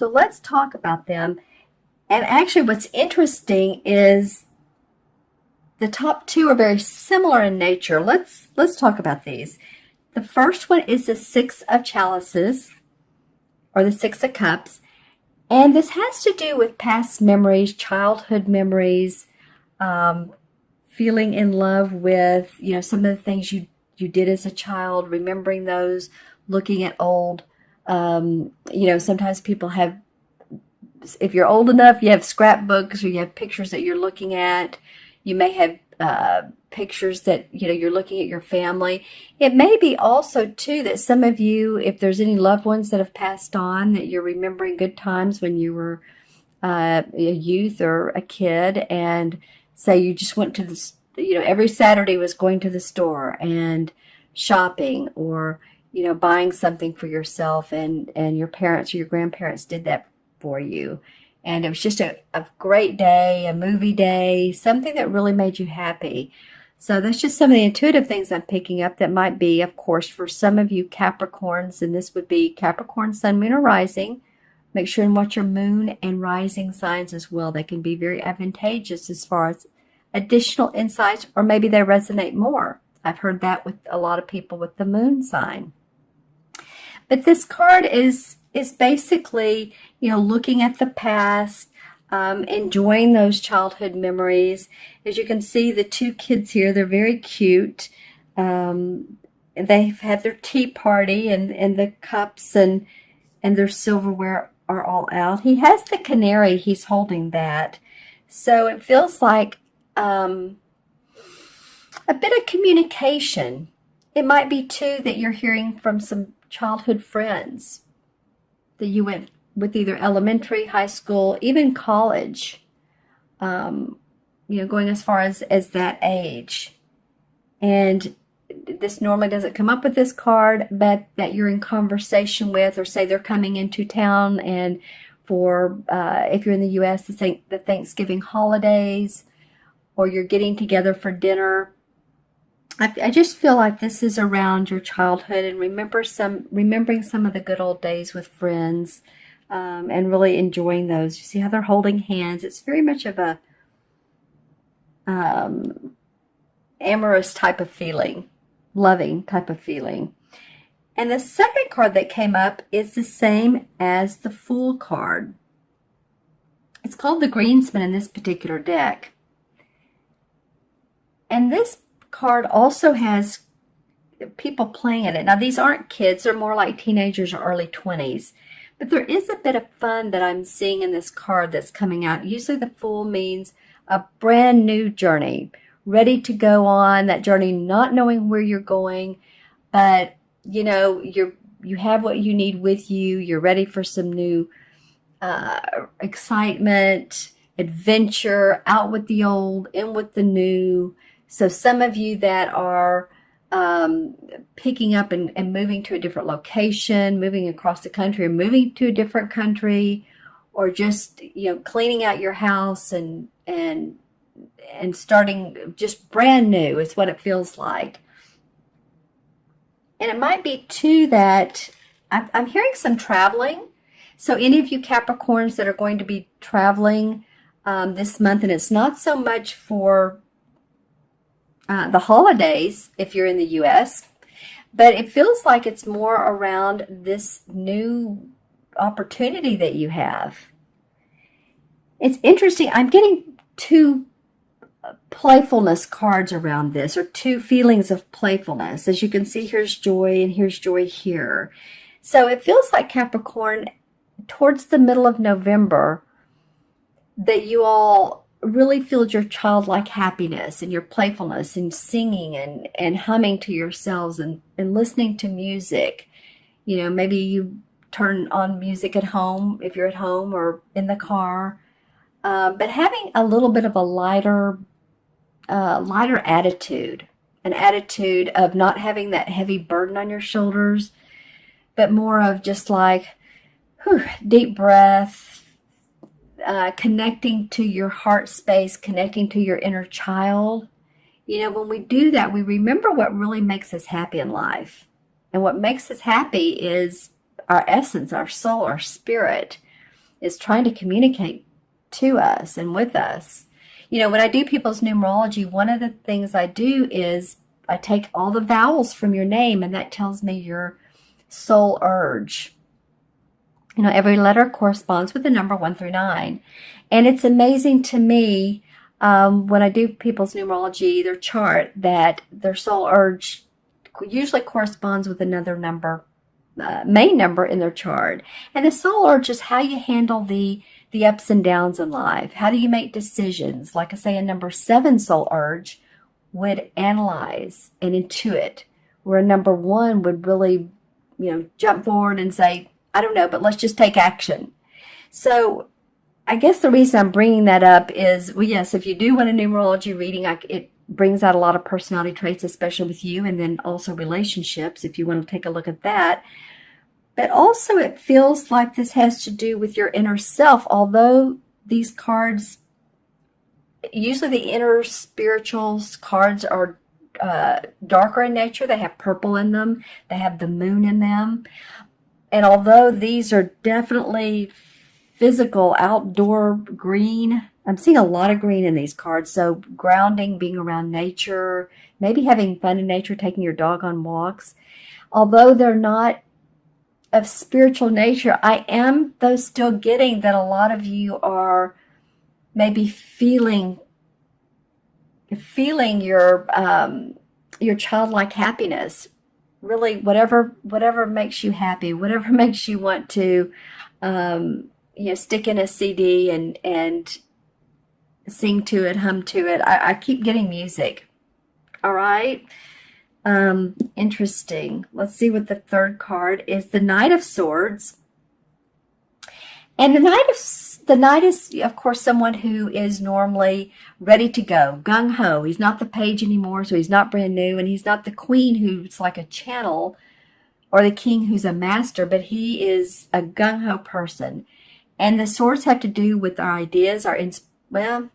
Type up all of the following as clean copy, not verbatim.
So let's talk about them. And actually what's interesting is the top two are very similar in nature. Let's talk about these. The first one is the Six of Chalices, or the Six of Cups. And this has to do with past memories, childhood memories, feeling in love with, some of the things you did as a child, remembering those, looking at old, sometimes people have, if you're old enough, you have scrapbooks or you have pictures that you're looking at. You may have pictures that, you're looking at your family. It may be also, too, that some of you, if there's any loved ones that have passed on, that you're remembering good times when you were a youth or a kid, and say you just went to the, every Saturday was going to the store and shopping, or, buying something for yourself, and your parents or your grandparents did that for you. And it was just a great day, a movie day, something that really made you happy. So that's just some of the intuitive things I'm picking up that might be, of course, for some of you Capricorns, and this would be Capricorn, Sun, Moon, or Rising. Make sure and watch your moon and rising signs as well. They can be very advantageous as far as additional insights, or maybe they resonate more. I've heard that with a lot of people with the moon sign. But this card is basically, looking at the past, enjoying those childhood memories. As you can see, the two kids here, they're very cute. They've had their tea party, and the cups and their silverware are all out. He has the canary. He's holding that. So it feels like a bit of communication. It might be, too, that you're hearing from some childhood friends that you went with, either elementary, high school, even college, going as far as that age. And this normally doesn't come up with this card, but that you're in conversation with, or say they're coming into town, and for, if you're in the U.S., the Thanksgiving holidays, or you're getting together for dinner. I just feel like this is around your childhood, and remembering some of the good old days with friends, and really enjoying those. You see how they're holding hands. It's very much of a amorous type of feeling, loving type of feeling. And the second card that came up is the same as the Fool card. It's called the Greensman in this particular deck. And this card also has people playing in it. Now, these aren't kids. They're more like teenagers or early 20s. But there is a bit of fun that I'm seeing in this card that's coming out. Usually the Fool means a brand new journey, ready to go on that journey, not knowing where you're going, but, you have what you need with you. You're ready for some new excitement, adventure, out with the old, in with the new. So some of you that are picking up and moving to a different location, moving across the country, or moving to a different country, or just, cleaning out your house and starting just brand new is what it feels like. And it might be, too, that I'm hearing some traveling. So any of you Capricorns that are going to be traveling this month, and it's not so much for the holidays if you're in the U.S., but it feels like it's more around this new opportunity that you have. It's interesting. I'm getting two playfulness cards around this, or two feelings of playfulness. As you can see, here's joy and here's joy here. So it feels like, Capricorn, towards the middle of November, that you all really feel your childlike happiness and your playfulness, and singing and humming to yourselves, and listening to music. Maybe you turn on music at home if you're at home, or in the car, but having a little bit of a lighter attitude, an attitude of not having that heavy burden on your shoulders, but more of just like, deep breath, connecting to your heart space, connecting to your inner child. When we do that, we remember what really makes us happy in life. And what makes us happy is our essence, our soul, our spirit. is trying to communicate to us and with us. You know, when I do people's numerology, one of the things I do is I take all the vowels from your name, and that tells me your soul urge. You know, every letter corresponds with the number 1 through 9. And it's amazing to me when I do people's numerology, their chart, that their soul urge usually corresponds with another number, main number in their chart. And the soul urge is how you handle the ups and downs in life. How do you make decisions? Like I say, a number 7 soul urge would analyze and intuit, where a number 1 would really, jump forward and say, I don't know, but let's just take action. So I guess the reason I'm bringing that up is, well, yes, if you do want a numerology reading, it brings out a lot of personality traits, especially with you, and then also relationships, if you want to take a look at that. But also it feels like this has to do with your inner self, although these cards, usually the inner spirituals cards are darker in nature. They have purple in them. They have the moon in them. And although these are definitely physical, outdoor green, I'm seeing a lot of green in these cards. So grounding, being around nature, maybe having fun in nature, taking your dog on walks. Although they're not of spiritual nature, I am, though, still getting that a lot of you are maybe feeling your childlike happiness. Really, whatever makes you happy, whatever makes you want to, stick in a CD and sing to it, hum to it. I keep getting music. All right. Interesting. Let's see what the third card is. The Knight of Swords. And the Knight is, of course, someone who is normally ready to go, gung-ho. He's not the page anymore, so he's not brand new, and he's not the queen who's like a channel, or the king who's a master, but he is a gung-ho person. And the swords have to do with our ideas, kind of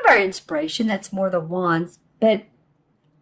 our inspiration. That's more the wands, but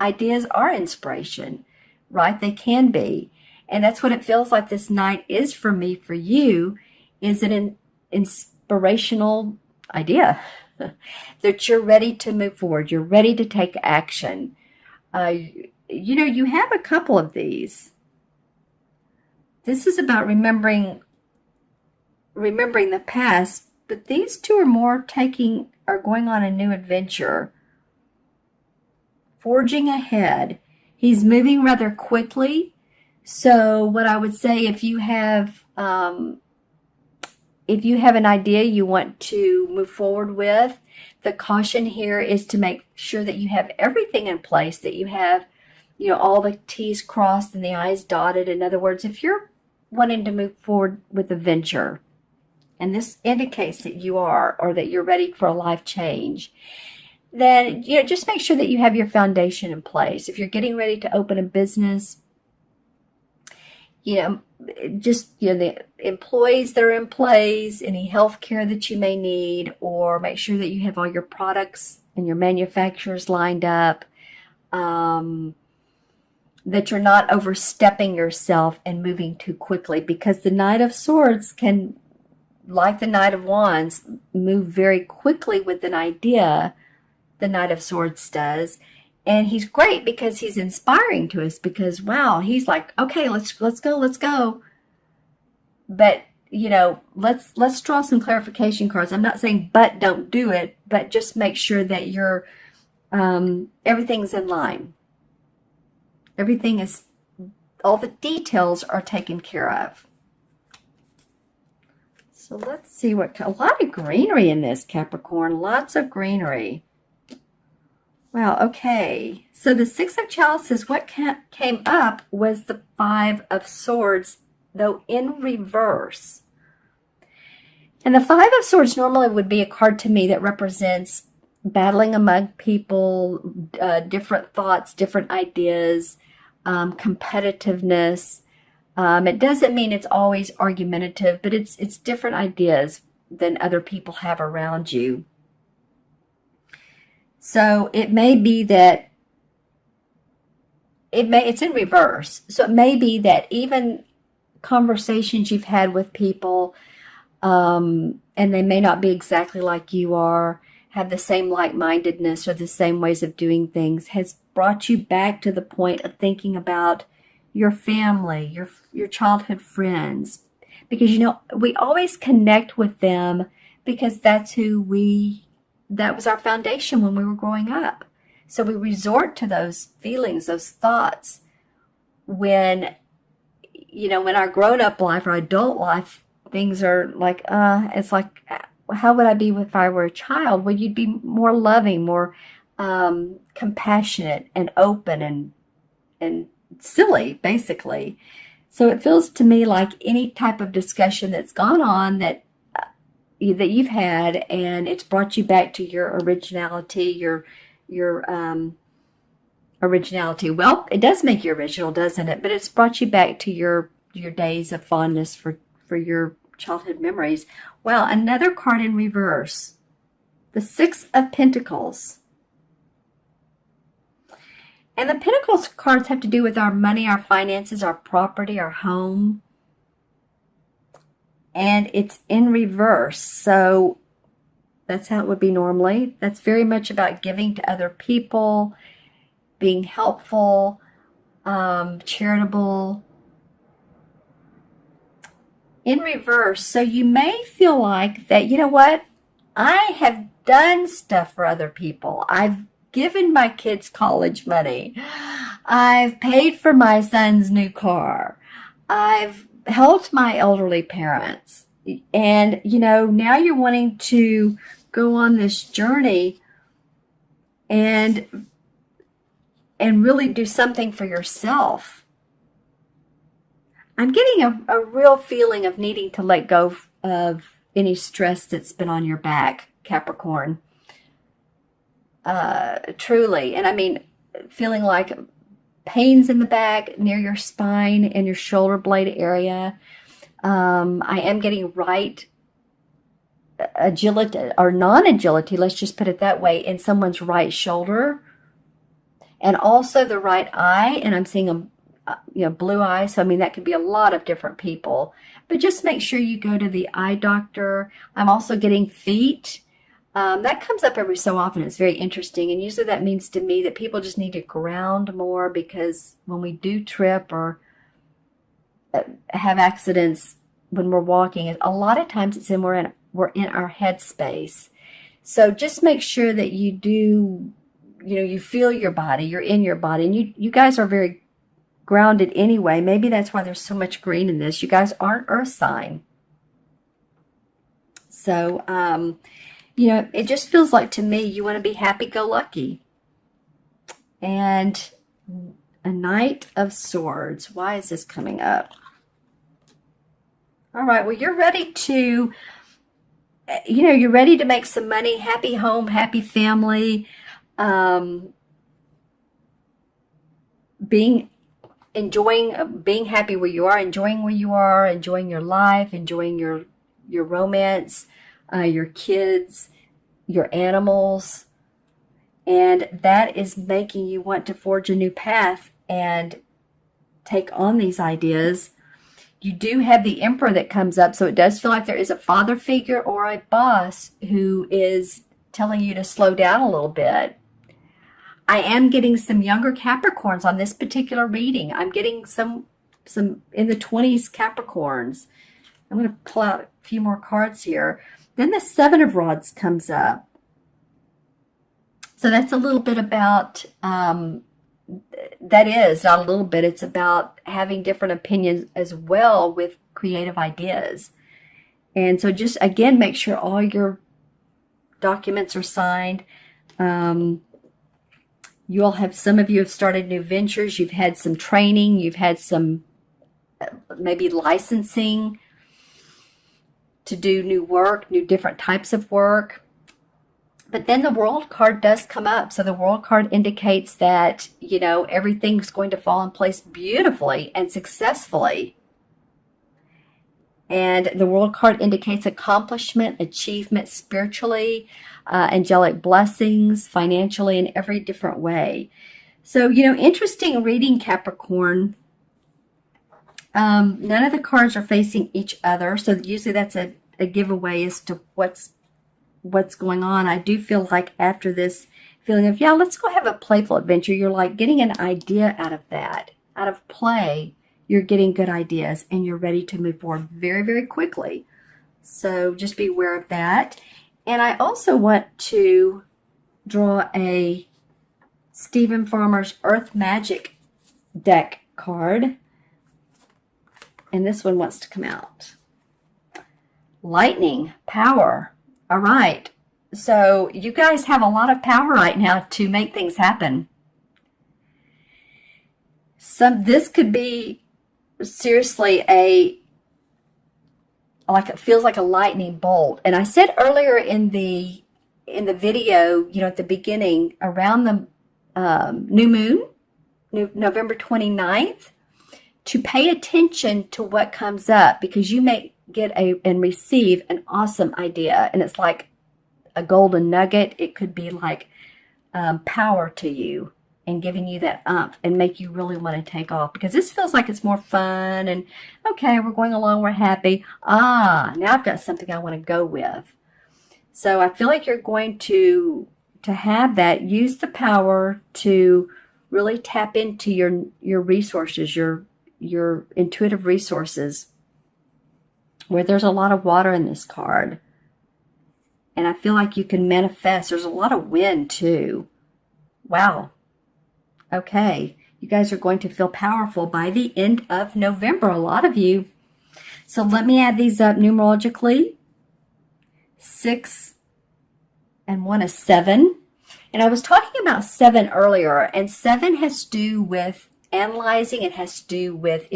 ideas are inspiration, right? They can be. And that's what it feels like this night is for me, for you, is an inspirational idea that you're ready to move forward. You're ready to take action. You have a couple of these. This is about remembering the past, but these two are more going on a new adventure, forging ahead. He's moving rather quickly. So what I would say, if you have an idea you want to move forward with, the caution here is to make sure that you have everything in place, that you have, all the T's crossed and the I's dotted. In other words, if you're wanting to move forward with a venture, and this indicates that you are, or that you're ready for a life change, then, just make sure that you have your foundation in place. If you're getting ready to open a business, the employees that are in place, any health care that you may need, or make sure that you have all your products and your manufacturers lined up, that you're not overstepping yourself and moving too quickly, because the Knight of Swords can, like the Knight of Wands, move very quickly with an idea. The Knight of Swords does. And he's great because he's inspiring to us, because, wow, he's like, okay, let's go. But, let's draw some clarification cards. I'm not saying, but don't do it, but just make sure that you're, everything's in line. All the details are taken care of. So let's see a lot of greenery in this, Capricorn. Lots of greenery. Wow, okay. So the Six of Chalices, what came up was the Five of Swords, though in reverse. And the Five of Swords normally would be a card to me that represents battling among people, different thoughts, different ideas, competitiveness. It doesn't mean it's always argumentative, but it's different ideas than other people have around you. So it may be that it's in reverse. So it may be that even conversations you've had with people, and they may not be exactly like you are, have the same like-mindedness or the same ways of doing things, has brought you back to the point of thinking about your family, your childhood friends, because we always connect with them because that was our foundation when we were growing up. So we resort to those feelings, those thoughts when when our grown-up life or adult life, things are like, it's like, how would I be if I were a child? Well, you'd be more loving, more compassionate and open and silly, basically. So it feels to me like any type of discussion that's gone on that you've had, and it's brought you back to your originality, your originality. Well, it does make you original, doesn't it? But it's brought you back to your days of fondness for your childhood memories. Well, another card in reverse, the Six of Pentacles. And the Pentacles cards have to do with our money, our finances, our property, our home. And it's in reverse. So that's how it would be normally. That's very much about giving to other people, being helpful, charitable. In reverse, so you may feel like that, you know what? I have done stuff for other people. I've given my kids college money. I've paid for my son's new car. I've helped my elderly parents. And, now you're wanting to go on this journey and really do something for yourself. I'm getting a real feeling of needing to let go of any stress that's been on your back, Capricorn. Truly. And I mean, feeling like pains in the back, near your spine and your shoulder blade area. I am getting right agility or non-agility, let's just put it that way, in someone's right shoulder. And also the right eye. And I'm seeing a blue eye. So, I mean, that could be a lot of different people. But just make sure you go to the eye doctor. I'm also getting feet. That comes up every so often. It's very interesting. And usually that means to me that people just need to ground more, because when we do trip or have accidents when we're walking, a lot of times it's we're in our head space. So just make sure that you do, you feel your body, you're in your body. And you guys are very grounded anyway. Maybe that's why there's so much green in this. You guys aren't earth sign. So, it just feels like to me you want to be happy-go-lucky. And a Knight of Swords. Why is this coming up? All right, well, you're ready to, you're ready to make some money, happy home, happy family, being happy where you are, enjoying where you are, enjoying your life, enjoying your romance, your kids, your animals. And that is making you want to forge a new path and take on these ideas. You do have the Emperor that comes up, so it does feel like there is a father figure or a boss who is telling you to slow down a little bit. I am getting some younger Capricorns on this particular reading. I'm getting some in the 20s Capricorns. I'm going to pull out a few more cards here. Then the Seven of Rods comes up. So that's a little bit about, that is, not a little bit, it's about having different opinions as well with creative ideas. And so just, again, make sure all your documents are signed. Some of you have started new ventures. You've had some training. You've had some maybe licensing to do new work, new different types of work. But then the World card does come up. So the World card indicates that, everything's going to fall in place beautifully and successfully. And the World card indicates accomplishment, achievement spiritually, angelic blessings, financially, in every different way. So, interesting reading, Capricorn. None of the cards are facing each other. So usually that's a a giveaway as to what's going on. I do feel like after this feeling of, yeah, let's go have a playful adventure, you're like getting an idea out of that. Out of play, you're getting good ideas and you're ready to move forward very, very quickly. So just be aware of that. And I also want to draw a Stephen Farmer's Earth Magic deck card. And this one wants to come out. Lightning, power. All right. So you guys have a lot of power right now to make things happen. This could be seriously like it feels like a lightning bolt. And I said earlier in the video, you know, at the beginning, around the new moon, November 29th, to pay attention to what comes up, because you may get and receive an awesome idea, and it's like a golden nugget. It could be like power to you and giving you that umph and make you really want to take off, because this feels like it's more fun and okay, we're going along, we're happy. Now I've got something I want to go with. So I feel like you're going to have that. Use the power to really tap into your resources, your intuitive resources, where there's a lot of water in this card. And I feel like you can manifest. There's a lot of wind too. Wow. Okay. You guys are going to feel powerful by the end of November, a lot of you. So let me add these up numerologically. 6 and 1 is 7. And I was talking about 7 earlier, and 7 has to do with analyzing. It has to do with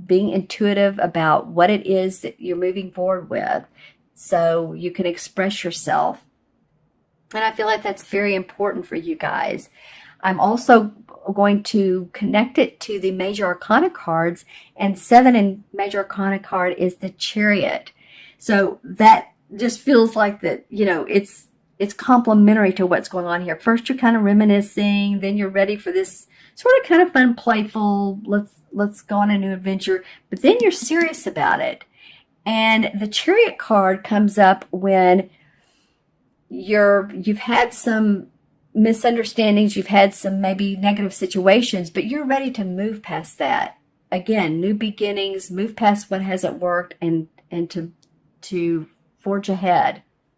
being intuitive about what it is that you're moving forward with, so you can express yourself. And I feel like that's very important for you guys. I'm also going to connect it to the major arcana cards, and 7 in major arcana card is the Chariot. So that just feels like that, you know, it's complementary to what's going on here. First you're kind of reminiscing, then you're ready for this sort of kind of fun, playful, let's go on a new adventure, but then you're serious about it. And the Chariot card comes up when you've had some misunderstandings, you've had some maybe negative situations, but you're ready to move past that. Again, new beginnings, move past what hasn't worked, and to forge ahead.